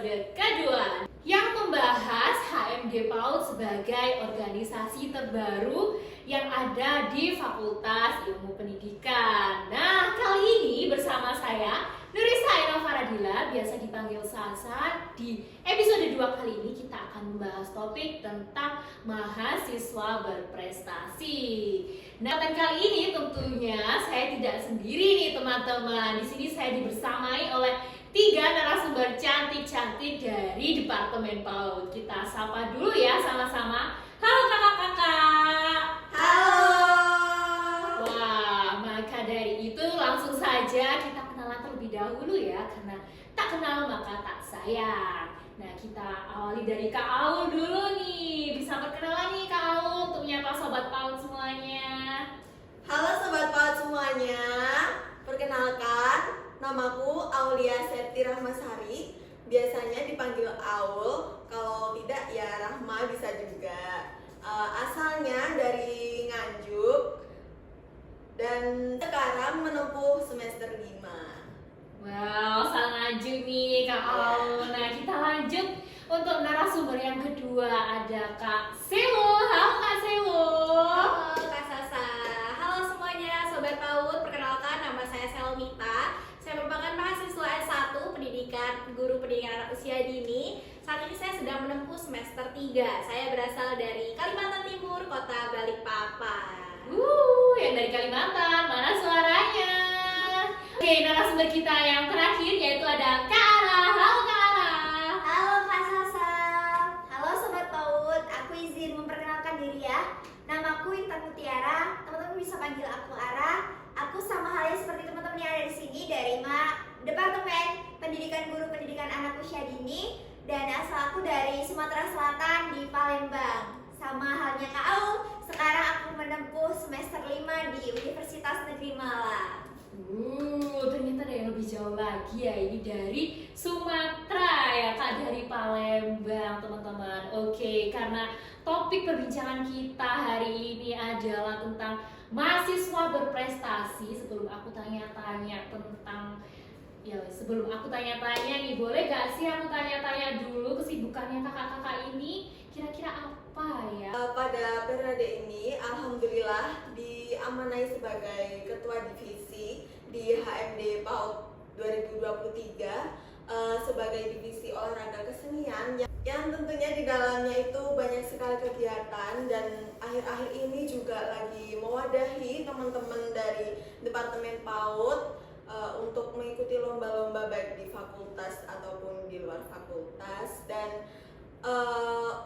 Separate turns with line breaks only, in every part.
episode kedua yang membahas HMD PAUD sebagai organisasi terbaru yang ada di Fakultas Ilmu Pendidikan. Nah, kali ini bersama saya Nurisa Ina Faradila, biasa dipanggil Sasa. Di episode 2 kali ini kita akan membahas topik tentang mahasiswa berprestasi. Nah, dan kali ini tentunya saya tidak sendiri nih teman-teman. Di sini saya dibersamai oleh 3 narasumber cantik-cantik dari Departemen PAUD. Kita sapa dulu ya sama-sama. Halo kakak-kakak.
Halo.
Wah, maka dari itu langsung saja kita kenalan terlebih dahulu ya, karena tak kenal maka tak sayang. Nah, kita awali dari Kak Aul dulu nih. Bisa perkenalan nih Kak Aul untuk menyapa sobat PAUD semuanya.
Halo Sobat PAUD semuanya. Perkenalkan, namaku Aulia Septi Rahmasari. Biasanya dipanggil Aul, kalau tidak ya Rahma bisa juga. Asalnya dari Nganjuk dan sekarang menempuh semester 5.
Wow, sangat lanjut nih Kak Aul. Nah, kita lanjut untuk narasumber yang kedua, ada Kak Selo. Halo Kak Selo.
Halo Kak Sasa, halo semuanya Sobat PAUD, perkenalkan nama saya Selmita. Saya merupakan mahasiswa S1 Pendidikan Guru Pendidikan Anak Usia Dini. Saat ini saya sedang menempuh semester 3. Saya berasal dari Kalimantan Timur, kota Balikpapan.
Yang dari Kalimantan, mana suaranya? Oke, narasumber kita yang terakhir yaitu ada Kak Ara. Halo Kak Ara.
Halo Kak Sasa. Halo Sobat PAUD, aku izin memperkenalkan diri ya. Namaku Intan Mutiara, teman-teman bisa panggil aku Ara. Aku sama halnya seperti teman-teman yang ada di sini dari Departemen Pendidikan Guru Pendidikan Anak Usia Dini, dan asal aku dari Sumatera Selatan di Palembang. Sama halnya Kak Aul, sekarang aku menempuh semester 5 di Universitas Negeri Malang.
Ternyata ada yang lebih jauh lagi ya, ini dari Sumatera ya Kak, dari Palembang teman-teman. Oke, karena topik perbincangan kita hari ini adalah tentang mahasiswa berprestasi. Sebelum aku tanya-tanya nih, boleh gak sih aku tanya-tanya dulu kesibukannya kakak-kakak ini kira-kira apa ya?
Pada periode ini, alhamdulillah diamanai sebagai ketua divisi di HMD PAUD 2023 sebagai divisi olahraga kesenian yang tentunya di dalamnya itu banyak sekali kegiatan, dan akhir-akhir ini juga lagi mewadahi teman-teman dari Departemen PAUD untuk mengikuti lomba-lomba baik di fakultas ataupun di luar fakultas. Dan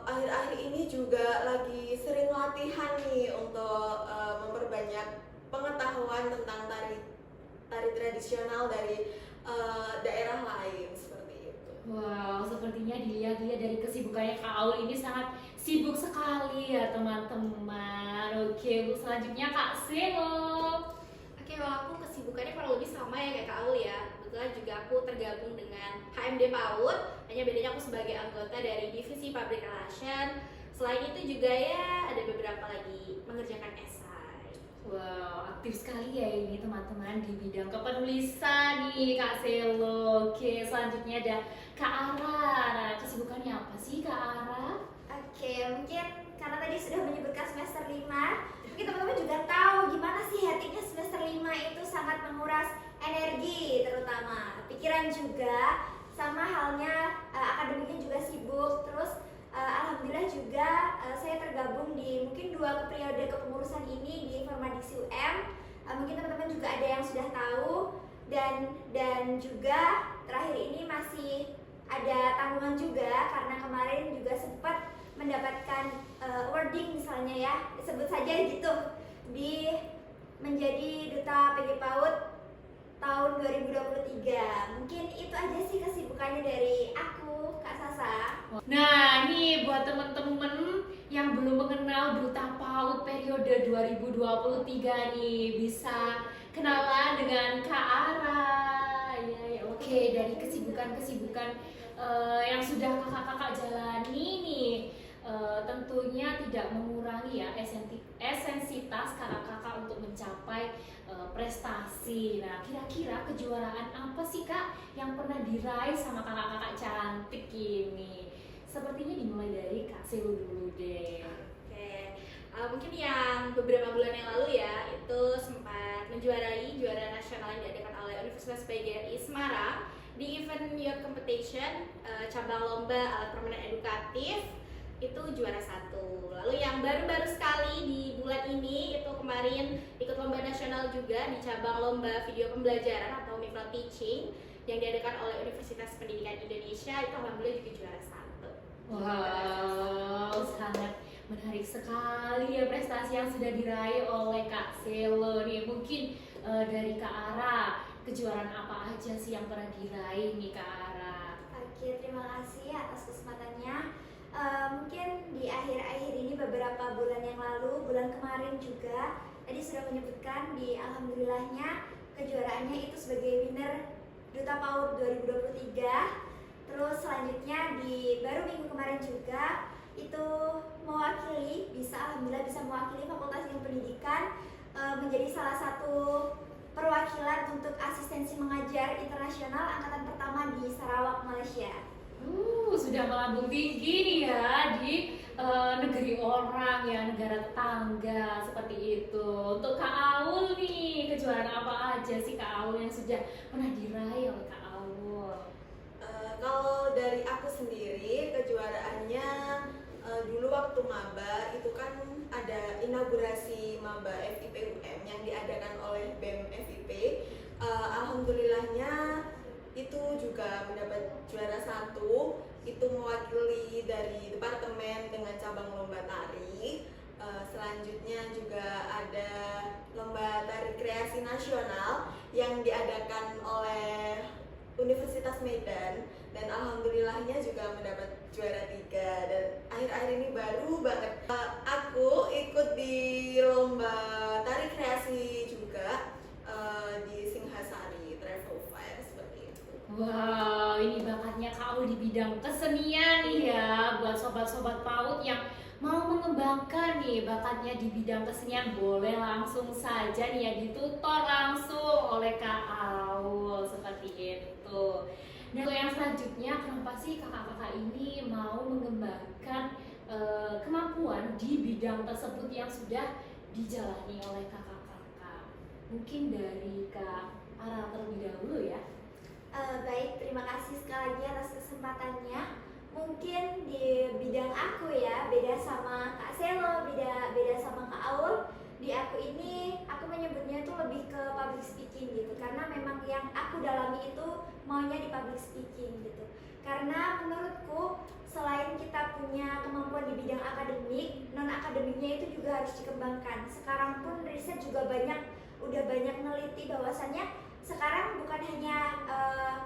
akhir-akhir ini juga lagi sering latihan nih untuk memperbanyak pengetahuan tentang tari tradisional dari daerah lain seperti itu.
Wow, sepertinya dilihat-lihat dari kesibukannya Kak Aul ini sangat sibuk sekali ya teman-teman. Oke, untuk selanjutnya Kak Selo.
Oke, kalau aku kesibukannya kurang lebih sama ya kayak Kak Aul ya. Kebetulan juga aku tergabung dengan HMD PAUD, hanya bedanya aku sebagai anggota dari Divisi Public Relation. Selain itu juga ya ada beberapa lagi mengerjakan esai.
Wow, aktif sekali ya ini teman-teman di bidang kepenulisan nih Kak Selo. Oke, selanjutnya ada Kak Ara. Nah, kesibukannya apa sih Kak Ara?
Oke, mungkin karena tadi sudah menyebutkan semester 5, mungkin teman-teman juga tahu gimana sih hektiknya semester 5 itu sangat menguras energi, terutama pikiran juga, sama halnya akademiknya juga sibuk. Terus alhamdulillah juga saya tergabung di mungkin 2 periode kepengurusan ini di Informadiksi UM. Mungkin teman-teman juga ada yang sudah tahu, dan juga terakhir ini masih ada tanggungan juga karena kemarin juga sempat mendapatkan awarding misalnya ya, sebut saja gitu, di menjadi duta PG PAUD tahun 2023. Mungkin itu aja sih kesibukannya dari aku, Kak Sasa.
Nah, nih buat temen-temen yang belum mengenal Duta PAUD periode 2023 nih, bisa kenalan dengan Kak Ara. Ya, oke, dari kesibukan-kesibukan yang sudah kakak-kakak jalani nih, tentunya tidak mengurangi ya esensitas kakak-kakak untuk mencapai prestasi. Nah, kira-kira kejuaraan apa sih Kak yang pernah diraih sama kakak-kakak cantik Sepertinya dimulai dari Kak Selo dulu deh.
Oke, mungkin yang beberapa bulan yang lalu ya itu sempat menjuarai juara nasional yang diadakan oleh Universitas PGRI Semarang di event New York Competition cabang lomba alat permainan edukatif itu juara 1. Lalu yang baru-baru sekali di bulan ini itu kemarin ikut lomba nasional juga di cabang lomba video pembelajaran atau micro teaching yang diadakan oleh Universitas Pendidikan Indonesia itu alhamdulillah juga juara 1.
Wow, sangat menarik sekali ya prestasi yang sudah diraih oleh Kak Selo nih. Mungkin dari Kak Ara, kejuaraan apa aja sih yang pernah diraih nih Kak Ara?
Oke, terima kasih atas kesempatannya. Mungkin di akhir-akhir ini beberapa bulan yang lalu, bulan kemarin juga tadi sudah menyebutkan di alhamdulillahnya kejuaraannya itu sebagai winner Duta PAUD 2023. Terus selanjutnya di baru minggu kemarin juga itu mewakili, alhamdulillah bisa mewakili Fakultas Ilmu Pendidikan menjadi salah satu perwakilan untuk asistensi mengajar internasional angkatan pertama di Sarawak, Malaysia.
Sudah melambung tinggi nih ya di negeri orang ya, negara tetangga seperti itu. Untuk Kak Aul nih, kejuaraan apa aja sih Kak Aul yang sudah pernah diraih oleh Kak Aul?
Kalau dari aku sendiri kejuaraannya dulu waktu maba itu kan ada inaugurasi maba FIP UM yang diadakan oleh BEM FIP. Alhamdulillahnya itu juga mendapat juara 1, itu mewakili dari departemen dengan cabang lomba tari. Selanjutnya juga ada lomba tari kreasi nasional yang diadakan oleh Universitas Medan dan alhamdulillahnya juga mendapat juara 3. Dan akhir-akhir ini baru banget aku ikut di lomba tari kreasi juga di Singhasari Travel Fair seperti itu.
Wow, ini bakatnya Kak Aul di bidang kesenian nih ya. Buat sobat-sobat PAUD yang mau mengembangkan nih bakatnya di bidang kesenian, boleh langsung saja nih ya ditutor langsung oleh Kak Aul seperti itu. Nah, untuk yang selanjutnya, kenapa sih kakak-kakak ini mau mengembangkan kemampuan di bidang tersebut yang sudah dijalani oleh kakak-kakak? Mungkin dari Kak Ara terlebih dahulu ya.
Baik, terima kasih sekali lagi atas kesempatannya. Mungkin di bidang aku ya, beda sama Kak Selo, beda sama Kak Aul. Di aku ini, aku menyebutnya itu lebih ke public speaking gitu. Karena memang yang aku dalami itu maunya di public speaking gitu. Karena menurutku selain kita punya kemampuan di bidang akademik, non akademiknya itu juga harus dikembangkan. Sekarang pun riset juga udah banyak neliti bahwasannya sekarang bukan hanya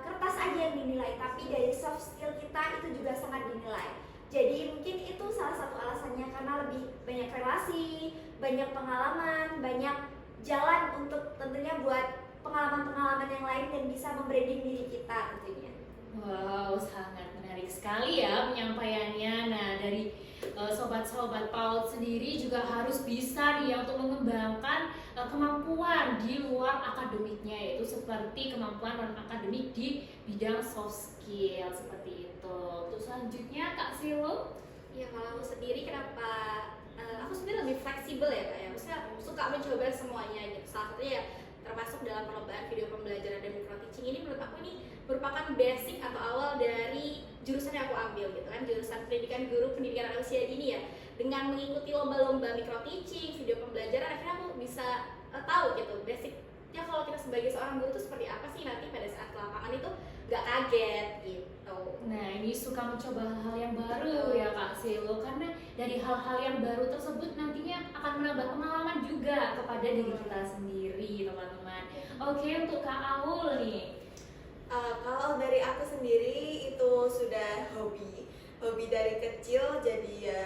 kertas aja yang dinilai, tapi dari soft skill kita itu juga sangat dinilai. Jadi mungkin itu salah satu alasannya, karena lebih banyak relasi, banyak pengalaman, banyak jalan untuk tentunya buat pengalaman-pengalaman yang lain dan bisa membranding diri kita tentunya.
Wow, sangat menarik sekali ya penyampaiannya. Nah, dari sobat-sobat PAUD sendiri juga harus bisa nih ya untuk mengembangkan kemampuan di luar akademiknya, yaitu seperti kemampuan non-akademik di bidang soft skill seperti itu. Untuk selanjutnya Kak Silo.
Ya kalau aku sendiri kenapa aku sebenarnya lebih fleksibel ya Kak ya, maksudnya suka mencoba semuanya gitu. Salah satunya ya termasuk dalam perlombaan video pembelajaran dan micro teaching ini menurut aku ini merupakan basic atau awal dari jurusan yang aku ambil gitu kan, jurusan pendidikan guru pendidikan anak usia dini ya. Dengan mengikuti lomba-lomba micro teaching, video pembelajaran, akhirnya aku bisa tahu gitu basicnya kalau kita sebagai seorang guru itu seperti apa sih nanti pada saat ke lapangan itu nggak kaget gitu.
Nah, ini suka mencoba hal-hal yang baru ya Kak Silo, karena dari hal-hal yang baru tersebut nantinya akan menambah pengalaman juga kepada diri kita sendiri teman-teman. Oke, untuk Kak Aul nih.
Kalau dari aku sendiri itu sudah hobi dari kecil, jadi ya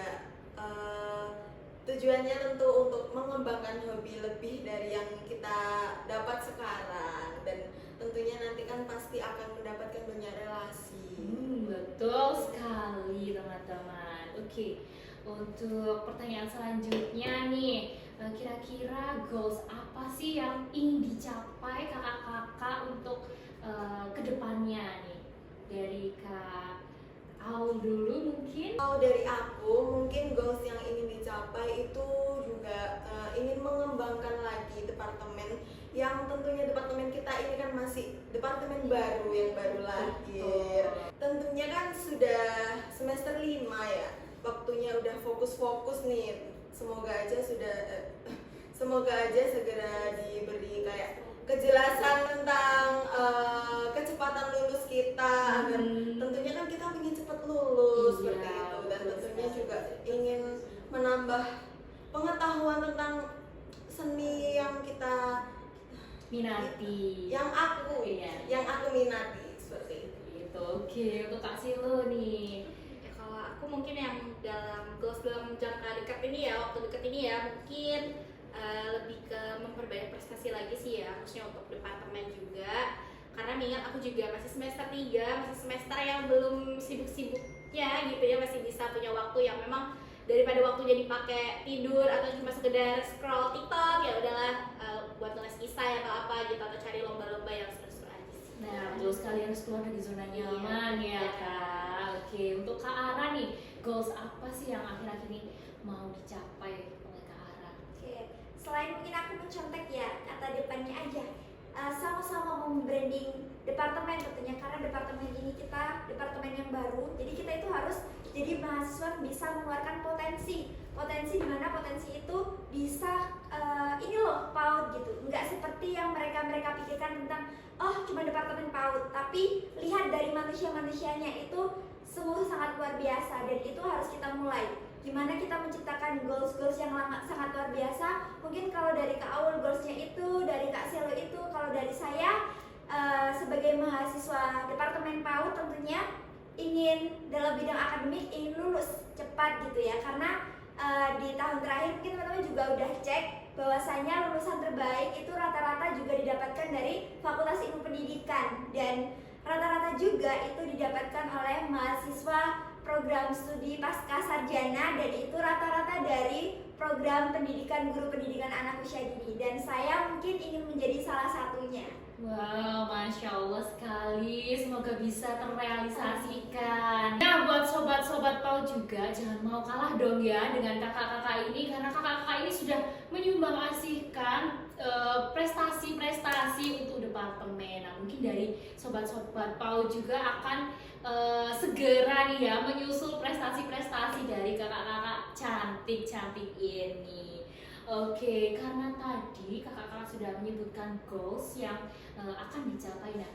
tujuannya tentu untuk mengembangkan hobi lebih dari yang kita dapat sekarang, dan tentunya nanti kan pasti akan mendapatkan banyak relasi.
Betul sekali teman-teman. Oke, untuk pertanyaan selanjutnya nih, kira-kira goals apa sih yang ingin dicapai kakak-kakak untuk kedepannya nih? Dari Kak Aul dulu mungkin. mungkin?
Kalau dari aku, mungkin goals yang ingin dicapai itu juga ingin mengembangkan lagi departemen yang tentunya departemen kita ini kan masih departemen baru yang baru lahir. Tentunya kan sudah semester 5 ya, waktunya udah fokus-fokus nih. Semoga aja segera diberi kayak kejelasan tentang kecepatan lulus kita agar tentunya kan kita ingin cepat lulus seperti itu, dan tentunya juga ingin menambah pengetahuan tentang seni yang kita
Minati.
yang aku minati seperti itu.
Gitu. Oke, untuk Kak Silo nih.
Ya, kalau aku mungkin yang dalam goals dalam jangka dekat ini ya, waktu dekat ini ya, mungkin lebih ke memperbanyak prestasi lagi sih ya, khususnya untuk departemen juga. Karena mengingat aku juga masih semester 3, masih semester yang belum sibuk-sibuknya gitu ya, masih bisa punya waktu yang memang daripada waktunya dipakai tidur atau cuma sekedar scroll TikTok, ya udahlah buat nulis kisah atau apa gitu, atau cari lomba-lomba yang seru-seru aja sih.
Nah, betul sekali, harus keluar dari zona nyaman ya Kak. Oke, untuk Kak Ara nih, goals apa sih yang akhir-akhir ini mau dicapai oleh Kak Ara?
Oke, selain mungkin aku mencontek ya kata depannya aja, sama-sama membranding departemen tentunya, karena departemen ini kita departemen yang baru, jadi kita itu harus jadi mahasiswa bisa mengeluarkan potensi di mana potensi itu bisa ini loh PAUD gitu, nggak seperti yang mereka pikirkan tentang oh cuma departemen PAUD, tapi lihat dari manusianya itu sungguh sangat luar biasa, dan itu harus kita mulai. Gimana kita menciptakan goals yang sangat luar biasa. Mungkin kalau dari Kak Aul goalsnya itu, dari Kak Selo itu, kalau dari saya sebagai mahasiswa departemen PAUD tentunya ingin dalam bidang akademik ingin lulus cepat gitu ya, karena di tahun terakhir mungkin teman-teman juga udah cek bahwasanya lulusan terbaik itu rata-rata juga didapatkan dari Fakultas Ilmu Pendidikan, dan rata-rata juga itu didapatkan oleh mahasiswa program studi pasca sarjana, dan itu rata-rata dari program pendidikan guru pendidikan anak usia dini, dan saya mungkin ingin menjadi salah satunya.
Wow, Masya Allah sekali. Semoga bisa terrealisasikan. Nah, buat sobat-sobat PAUD juga, jangan mau kalah dong ya dengan kakak-kakak ini, karena kakak-kakak ini sudah menyumbangasikan prestasi-prestasi untuk departemen. Nah, mungkin dari sobat-sobat PAUD juga akan segera nih ya menyusul prestasi-prestasi dari kakak-kakak cantik-cantik ini. Oke, karena tadi kakak-kakak sudah menyebutkan goals yang akan dicapai. Nah,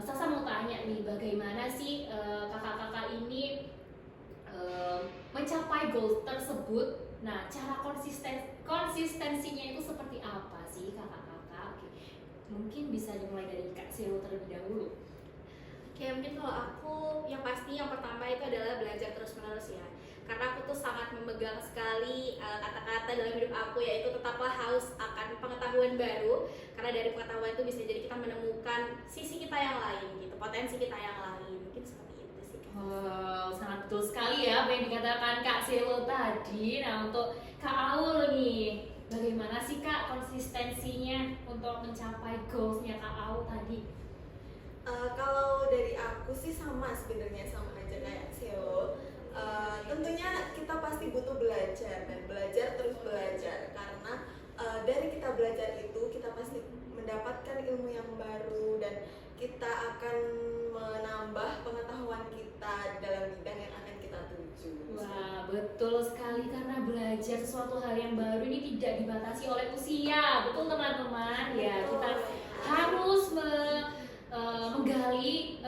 Sasa mau tanya nih, bagaimana sih kakak-kakak ini mencapai goals tersebut? Nah, cara konsistensinya itu seperti apa sih kakak-kakak? Oke, mungkin bisa dimulai dari Kak Selo terlebih dahulu.
Oke, mungkin kalau aku yang pasti yang pertama itu adalah belajar terus-menerus ya. Karena aku tuh sangat memegang sekali kata-kata dalam hidup aku, yaitu tetaplah haus akan pengetahuan baru, karena dari pengetahuan itu bisa jadi kita menemukan sisi kita yang lain gitu, potensi kita yang lain. Mungkin seperti itu sih.
Wow, sangat betul sekali ya apa yang dikatakan Kak Selo tadi. Nah, untuk Kak Aul nih, bagaimana sih Kak konsistensinya untuk mencapai goalsnya Kak Aul tadi?
Kalau dari aku sih sama sebenarnya, sama aja kayak Selo. Tentunya kita pasti butuh belajar dan terus belajar, karena dari kita belajar itu kita pasti mendapatkan ilmu yang baru, dan kita akan menambah pengetahuan kita dalam bidang yang akan kita tuju.
Wah, betul sekali, karena belajar sesuatu hal yang baru ini tidak dibatasi oleh usia. Betul teman-teman? Ya, kita harus menggali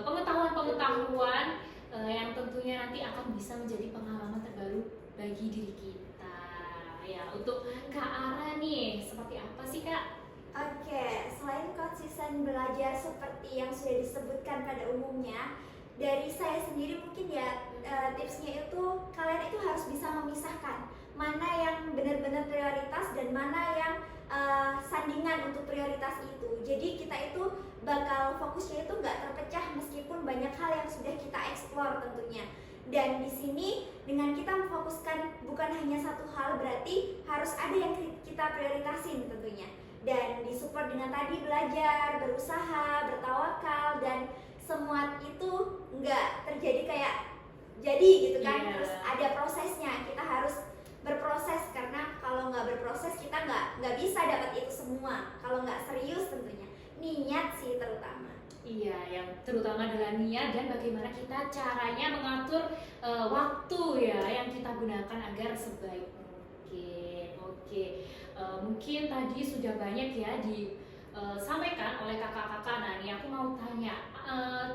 pengetahuan-pengetahuan yang tentunya nanti akan bisa menjadi pengalaman terbaru bagi diri kita. Ya, untuk Kak Ara nih, seperti apa sih Kak?
Oke, selain konsisten belajar seperti yang sudah disebutkan pada umumnya, dari saya sendiri mungkin ya tipsnya itu kalian itu harus bisa memisahkan mana yang benar-benar prioritas dan mana yang sandingan untuk prioritas itu. Jadi kita itu bakal fokusnya itu nggak terpecah meskipun banyak hal yang sudah kita eksplor tentunya. Dan di sini dengan kita memfokuskan bukan hanya satu hal, berarti harus ada yang kita prioritasin tentunya. Dan disupport dengan tadi belajar, berusaha, bertawakal, dan semua itu nggak terjadi kayak jadi gitu kan.
Iya.
Terus ada prosesnya, kita harus berproses, karena kalau nggak berproses kita nggak bisa dapat itu semua kalau nggak serius tentunya. Niat sih terutama.
Iya, yang terutama adalah niat dan bagaimana kita caranya mengatur waktu ya yang kita gunakan agar sebaik mungkin. Oke, mungkin tadi sudah banyak ya disampaikan oleh kakak-kakak. Nah, ini aku mau tanya,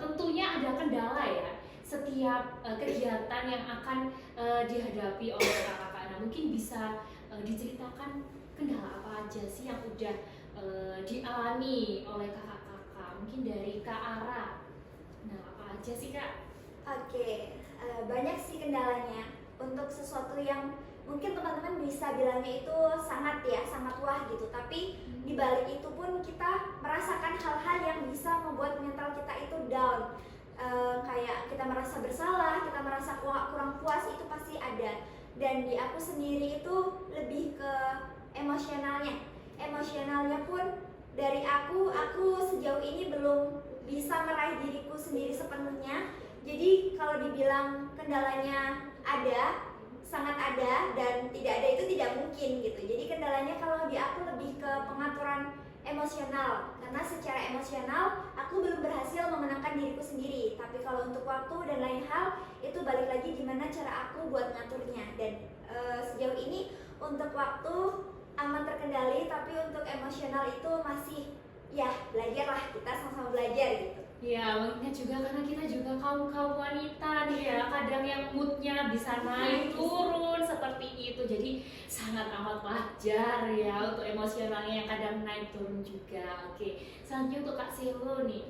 tentunya ada kendala ya setiap kegiatan yang akan dihadapi oleh kakak-kakak. Nah, mungkin bisa diceritakan kendala apa aja sih yang udah dialami oleh kakak-kakak? Mungkin dari Kak Ara. Nah, apa aja sih Kak?
Oke, banyak sih kendalanya untuk sesuatu yang mungkin teman-teman bisa bilangnya itu sangat wah gitu, tapi di balik itu pun kita merasakan hal-hal yang bisa membuat mental kita itu down. Kayak kita merasa bersalah, kita merasa kurang puas, itu pasti ada. Dan di aku sendiri itu lebih ke emosionalnya pun dari aku sejauh ini belum bisa meraih diriku sendiri sepenuhnya. Jadi kalau dibilang kendalanya ada, sangat ada, dan tidak ada itu tidak mungkin gitu. Jadi kendalanya kalau di aku lebih ke pengaturan emosional, karena secara emosional aku belum berhasil memenangkan diriku sendiri. Tapi kalau untuk waktu dan lain hal itu balik lagi gimana cara aku buat ngaturnya. Dan sejauh ini untuk waktu aman terkendali, tapi untuk emosional itu masih ya belajar lah, kita sama-sama belajar gitu.
Ya, mengingat juga karena kita juga kaum wanita nih ya, kadang yang moodnya bisa naik turun seperti itu, jadi sangat amat wajar ya untuk emosionalnya yang kadang naik turun juga. Oke, selanjutnya untuk Kak Silo nih.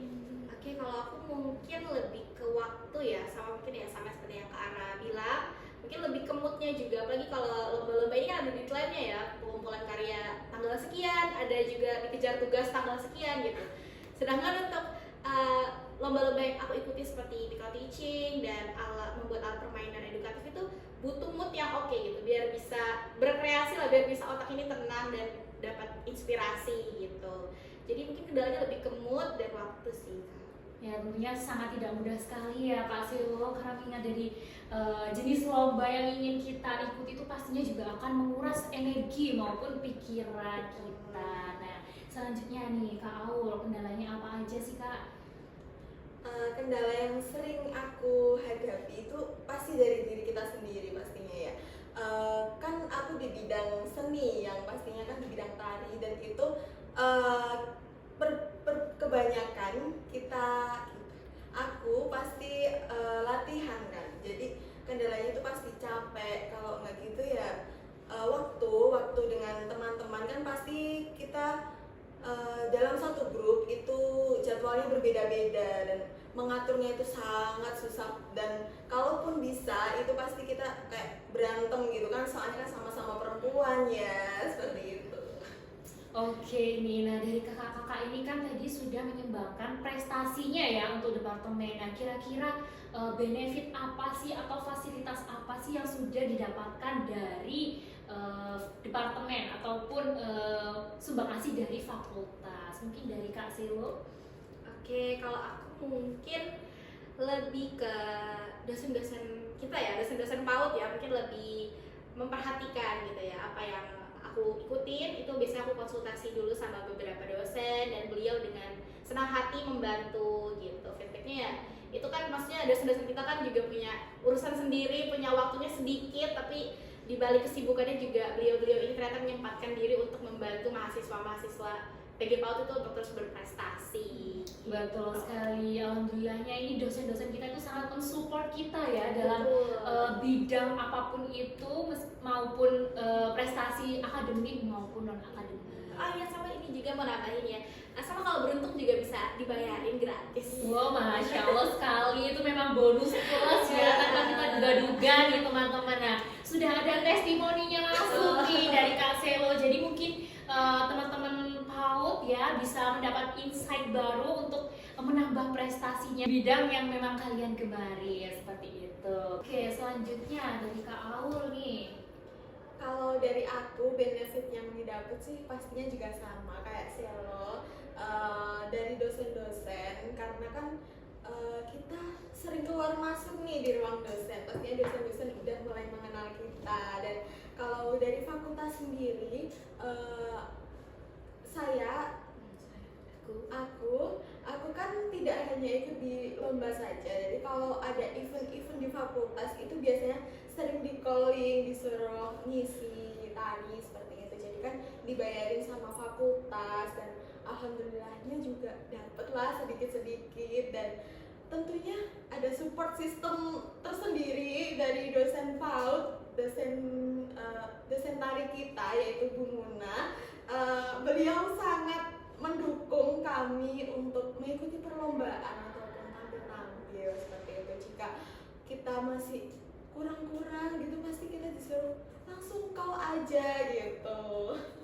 Oke, kalau aku mungkin lebih ke waktu ya, sama mungkin ya sama seperti yang Kak Ara bilang, mungkin lebih ke moodnya juga. Apalagi kalau lomba-lomba ini kan ada deadline-nya ya, pengumpulan karya tanggal sekian, ada juga dikejar tugas tanggal sekian gitu. Sedangkan untuk lomba-lomba yang aku ikuti seperti Pickle Teaching dan membuat alat permainan edukatif itu butuh mood yang oke gitu, biar bisa berkreasi lah, biar bisa otak ini tenang dan dapat inspirasi gitu. Jadi mungkin kendalanya lebih ke mood dan waktu sih.
Ya, tentunya sangat tidak mudah sekali ya Kak Silo, karena mengingat dari jenis lomba yang ingin kita ikuti itu pastinya juga akan menguras energi maupun pikiran kita. Nah, selanjutnya nih Kak Aul, kendalanya apa aja sih Kak?
Kendala yang sering aku hadapi itu pasti dari diri kita sendiri pastinya ya. Kan aku di bidang seni, yang pastinya kan di bidang tari, dan itu kebanyakan aku pasti latihan kan. Jadi kendalanya itu pasti capek. Kalau nggak gitu ya waktu dengan teman-teman kan pasti kita dalam satu grup itu jadwalnya berbeda-beda dan mengaturnya itu sangat susah, dan kalaupun bisa itu pasti kita kayak berantem gitu kan, soalnya kan sama-sama perempuan ya, seperti itu.
Oke nih, nah dari kakak-kakak ini kan tadi sudah menyumbangkan prestasinya ya untuk departemen. Nah, kira-kira benefit apa sih atau fasilitas apa sih yang sudah didapatkan dari departemen ataupun sumbangasi dari fakultas? Mungkin dari Kak Silo.
Oke, kalau aku mungkin lebih ke dosen-dosen kita ya, dosen-dosen PAUD ya, mungkin lebih memperhatikan gitu ya apa yang aku ikutin. Itu biasanya aku konsultasi dulu sama beberapa dosen dan beliau dengan senang hati membantu gitu. Feedbacknya ya itu kan maksudnya dosen-dosen kita kan juga punya urusan sendiri, punya waktunya sedikit, tapi di balik kesibukannya juga beliau-beliau ini ternyata menyempatkan diri untuk membantu mahasiswa-mahasiswa PG PAUD itu untuk terus berprestasi.
Betul sekali, alhamdulillahnya ini dosen-dosen kita itu sangat mensupport kita ya dalam bidang apapun itu, maupun prestasi akademik maupun non akademik.
Oh iya, sama ini juga mau nambahin ya, sama kalau beruntung juga bisa dibayarin gratis.
Wow, Masya Allah sekali, itu memang bonus plus ya, tanpa kita duga-duga nih teman-teman. Nah, sudah ada testimoninya langsung nih dari Kak Selo, jadi mungkin teman-teman PAUD ya bisa mendapat insight baru untuk menambah prestasinya bidang yang memang kalian gemari, seperti itu. Oke, selanjutnya dari Kak Aul nih.
Kalau dari aku benefit yang didapat sih pastinya juga sama kayak Selo, dari dosen-dosen, karena kan kita sering keluar masuk nih di ruang dosen, pastinya dosen-dosen udah mulai mengenal kita. Dan kalau dari fakultas sendiri, saya aku kan tidak hanya ikut di lomba saja. Jadi kalau ada event-event di fakultas itu biasanya sering di calling, disuruh ngisi tari seperti itu. Jadi kan dibayarin sama fakultas dan alhamdulillahnya juga dapet lah sedikit-sedikit. Dan tentunya ada support system tersendiri dari dosen PAUD, dosen tari kita yaitu Bu Muna. Beliau sangat mendukung kami untuk mengikuti perlombaan ataupun tampil-tampil seperti itu. Jika kita masih kurang-kurang gitu, pasti kita disuruh langsung kau aja gitu.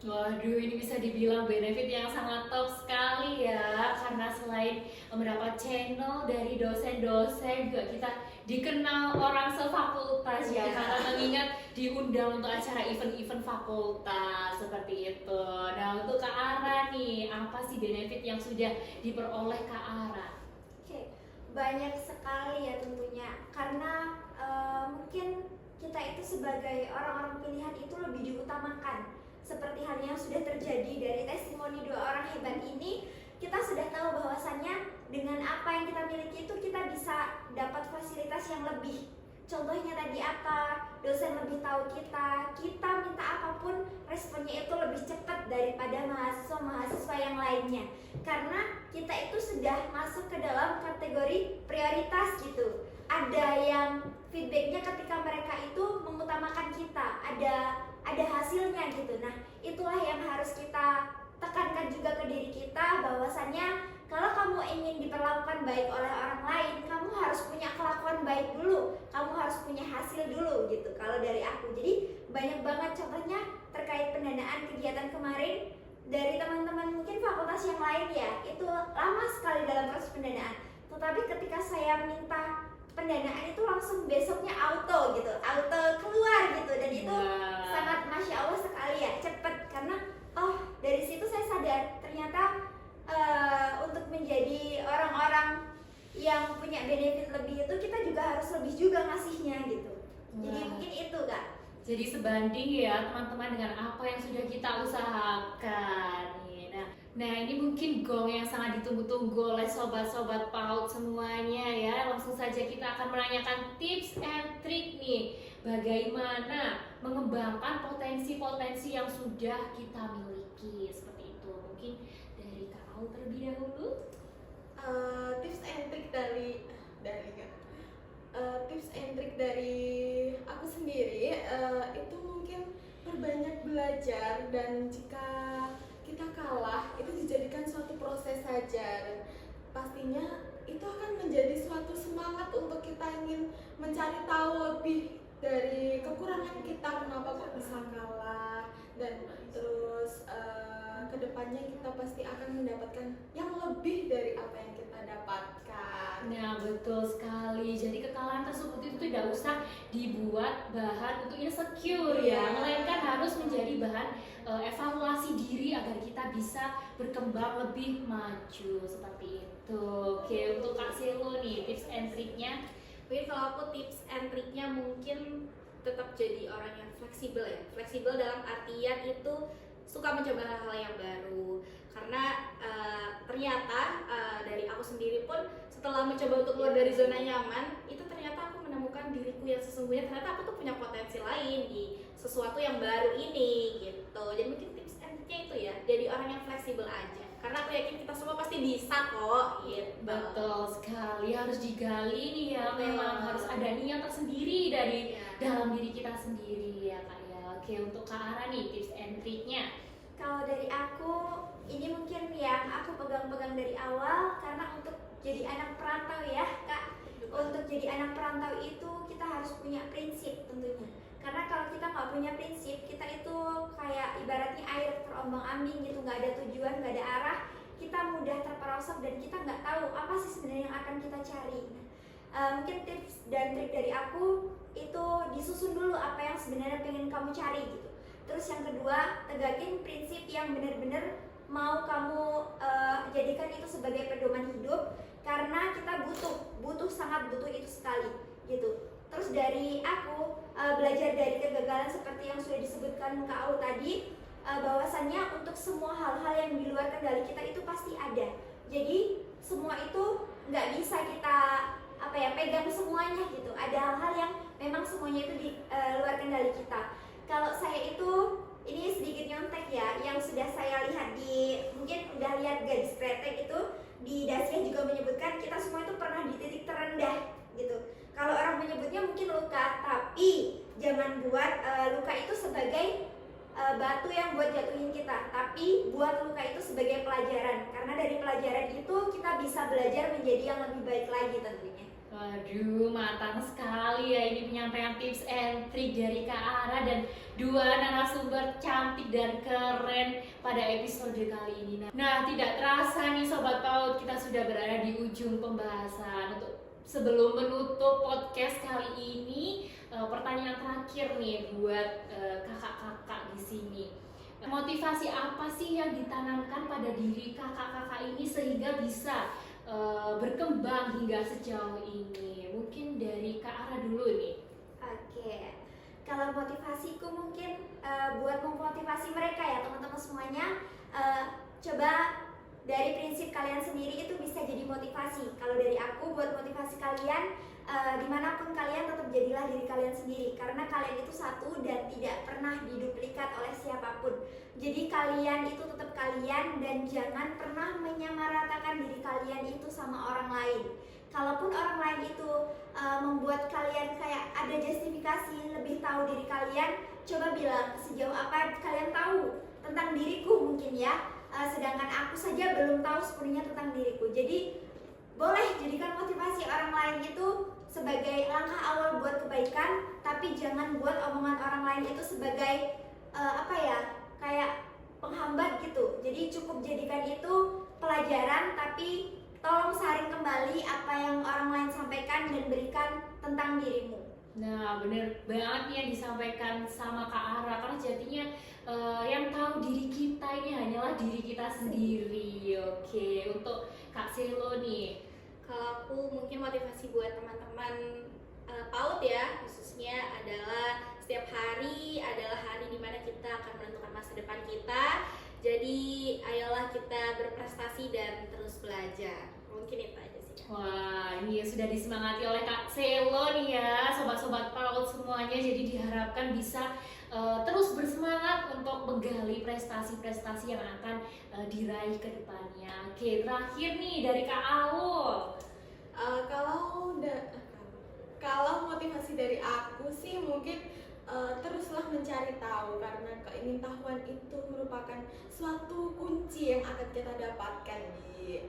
Waduh, ini bisa dibilang benefit yang sangat top sekali ya. Karena selain mendapat channel dari dosen-dosen, juga kita dikenal orang sefakultas ya. Karena mengingat diundang untuk acara event-event fakultas seperti itu. Nah, untuk Kak Ara nih, apa sih benefit yang sudah diperoleh Kak Ara?
Oke, banyak sekali ya tentunya. Karena mungkin kita itu sebagai orang-orang pilihan itu lebih diutamakan. Seperti halnya yang sudah terjadi dari testimoni dua orang hebat ini, kita sudah tahu bahwasannya dengan apa yang kita miliki itu kita bisa dapat fasilitas yang lebih. Contohnya tadi apa? Dosen lebih tahu kita minta apapun responnya itu lebih cepat daripada mahasiswa-mahasiswa yang lainnya. Karena kita itu sudah masuk ke dalam kategori prioritas gitu. Ada yang feedbacknya ketika mereka itu mengutamakan kita, ada hasilnya gitu. Nah, itulah yang harus kita tekankan juga ke diri kita, bahwasannya kalau kamu ingin diperlakukan baik oleh orang lain, kamu harus punya kelakuan baik dulu, kamu harus punya hasil dulu gitu. Kalau dari aku, jadi banyak banget contohnya terkait pendanaan kegiatan kemarin dari teman-teman mungkin fakultas yang lain ya, itu lama sekali dalam proses pendanaan. Tetapi ketika saya minta pendanaan itu langsung besoknya auto keluar gitu, dan itu sangat masya Allah sekali ya, cepet. Karena dari situ saya sadar ternyata untuk menjadi orang-orang yang punya benefit lebih itu kita juga harus lebih juga ngasihnya gitu. Jadi mungkin itu Kak.
Jadi sebanding ya teman-teman dengan apa yang sudah kita usahakan. Nah ini mungkin gong yang sangat ditunggu-tunggu oleh sobat-sobat PAUD semuanya ya. Langsung saja kita akan menanyakan tips and trick nih, bagaimana mengembangkan potensi-potensi yang sudah kita miliki seperti itu. Mungkin dari Kak Aul terlebih dahulu.
Tips and trick dari aku sendiri itu mungkin perbanyak belajar, dan jika kita kalah itu dijadikan suatu proses saja, dan pastinya itu akan menjadi suatu semangat untuk kita ingin mencari tahu lebih dari kekurangan kita, kenapa kok bisa kalah, dan terus kedepannya kita pasti akan mendapatkan yang lebih dari apa yang kita dapatkan.
Nah betul sekali, jadi kekalahan tersebut itu tidak usah dibuat bahan untuk insecure ya, melainkan harus menjadi bahan evaluasi diri agar kita bisa berkembang lebih maju seperti itu. Oke, untuk Kak Selo nih tips and triknya.
Mungkin kalau aku tips and triknya mungkin tetap jadi orang yang fleksibel ya. Fleksibel dalam artian itu suka mencoba hal-hal yang baru. Karena ternyata dari aku sendiri pun setelah mencoba untuk keluar dari zona nyaman, itu ternyata aku menemukan diriku yang sesungguhnya. Ternyata aku tuh punya potensi lain di sesuatu yang baru ini gitu. Jadi mungkin tips and triknya itu ya, jadi orang yang fleksibel aja. Karena aku yakin kita semua pasti bisa kok gitu.
Betul sekali, harus digali nih ya. Memang harus ada niat tersendiri dari dalam diri kita sendiri ya Kak ya. Oke, untuk Kak Ara nih tips and triknya.
Kalau dari aku, ini mungkin yang aku pegang-pegang dari awal, karena untuk jadi anak perantau ya Kak, untuk jadi anak perantau itu kita harus punya prinsip tentunya. Karena kalau kita nggak punya prinsip, kita itu kayak ibaratnya air terombang-ambing gitu, nggak ada tujuan, nggak ada arah, kita mudah terperosok dan kita nggak tahu apa sih sebenarnya yang akan kita cari. Mungkin tips dan trik dari aku itu disusun dulu apa yang sebenarnya pengen kamu cari gitu. Terus yang kedua, tegakin prinsip yang benar-benar mau kamu jadikan itu sebagai pedoman hidup, karena kita sangat butuh itu sekali gitu. belajar dari kegagalan seperti yang sudah disebutkan Kak Au tadi, bahwasannya untuk semua hal-hal yang di luar kendali kita itu pasti ada. Jadi semua itu nggak bisa kita pegang semuanya gitu. Ada hal-hal yang memang semuanya itu di luar kendali kita. Kalau saya itu ini sedikit nyontek ya, yang sudah saya lihat mungkin udah lihat garis kretek itu di Dasyah juga menyebutkan kita semua itu pernah di titik terendah gitu. Kalau orang menyebutnya mungkin luka, tapi jangan buat luka itu sebagai batu yang buat jatuhin kita, tapi buat luka itu sebagai pelajaran, karena dari pelajaran itu kita bisa belajar menjadi yang lebih baik lagi tentunya.
Waduh, matang sekali ya ini penyampaian tips and trik dari Kak Ara dan dua narasumber cantik dan keren pada episode kali ini. Nah, tidak terasa nih Sobat PAUD, kita sudah berada di ujung pembahasan. Sebelum menutup podcast kali ini, pertanyaan terakhir nih buat kakak-kakak di sini. Motivasi apa sih yang ditanamkan pada diri kakak-kakak ini sehingga bisa berkembang hingga sejauh ini? Mungkin dari Kak Ara dulu nih.
Oke, kalau motivasiku mungkin buat memotivasi mereka ya teman-teman semuanya, coba dari prinsip kalian sendiri itu bisa jadi motivasi. Kalau dari aku buat motivasi kalian, dimanapun kalian tetap jadilah diri kalian sendiri, karena kalian itu satu dan tidak pernah diduplikat oleh siapapun. Jadi kalian itu tetap kalian dan jangan pernah menyamaratakan diri kalian itu sama orang lain. Kalaupun orang lain itu membuat kalian kayak ada justifikasi lebih tahu diri kalian, coba bilang sejauh apa kalian tahu tentang diriku mungkin ya, sedangkan aku saja belum tahu sepenuhnya tentang diriku. Jadi boleh jadikan motivasi orang lain itu sebagai langkah awal buat kebaikan, tapi jangan buat omongan orang lain itu sebagai kayak penghambat gitu. Jadi cukup jadikan itu pelajaran, tapi tolong saring kembali apa yang orang lain sampaikan dan berikan tentang dirimu.
Nah, bener banget nih yang disampaikan sama Kak Ara, karena jadinya yang tahu diri kita ini hanyalah diri kita sendiri. Oke, untuk Kak Selo nih.
Kalau aku mungkin motivasi buat teman-teman PAUD ya, khususnya adalah setiap hari adalah hari dimana kita akan menentukan masa depan kita. Jadi ayolah kita berprestasi dan terus belajar. Mungkin itu aja sih.
Wah, ini sudah disemangati oleh Kak Selo nih ya, sobat-sobat PAUD semuanya. Jadi diharapkan bisa terus bersemangat untuk menggali prestasi-prestasi yang akan diraih ke depannya. Oke, terakhir nih dari Kak Aul.
Kalau motivasi dari aku sih mungkin teruslah mencari tahu, karena keingintahuan itu merupakan suatu kunci yang akan kita dapatkan di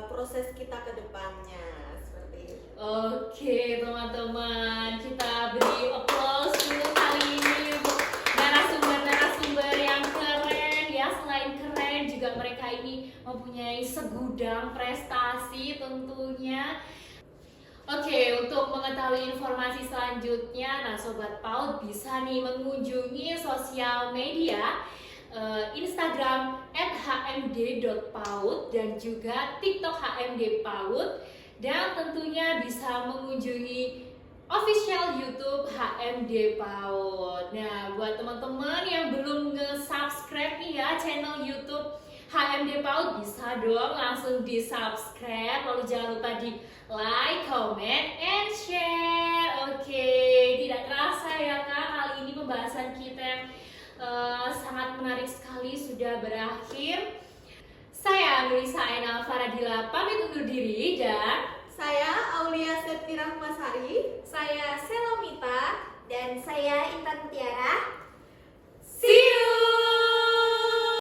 proses kita ke depannya, seperti itu.
Oke teman-teman, kita beri applause dulu kali ini untuk narasumber-narasumber yang keren ya. Selain keren juga mereka ini mempunyai segudang prestasi tentunya. Oke, untuk mengetahui informasi selanjutnya, nah Sobat PAUD bisa nih mengunjungi sosial media Instagram @hmd.paud dan juga TikTok HMD PAUD, dan tentunya bisa mengunjungi official YouTube HMD PAUD. Nah, buat teman-teman yang belum nge-subscribe nih ya channel YouTube HMD PAUD, bisa dong langsung di-subscribe, lalu jangan lupa di like, comment, and share. Oke, tidak terasa ya Kak, kali ini pembahasan kita yang sangat menarik sekali sudah berakhir. Saya Nurisa Ainal Faradila pamit undur diri, dan
Saya Aulia Septi Rahmasari.
Saya Selomita.
Dan saya Intan Tiara.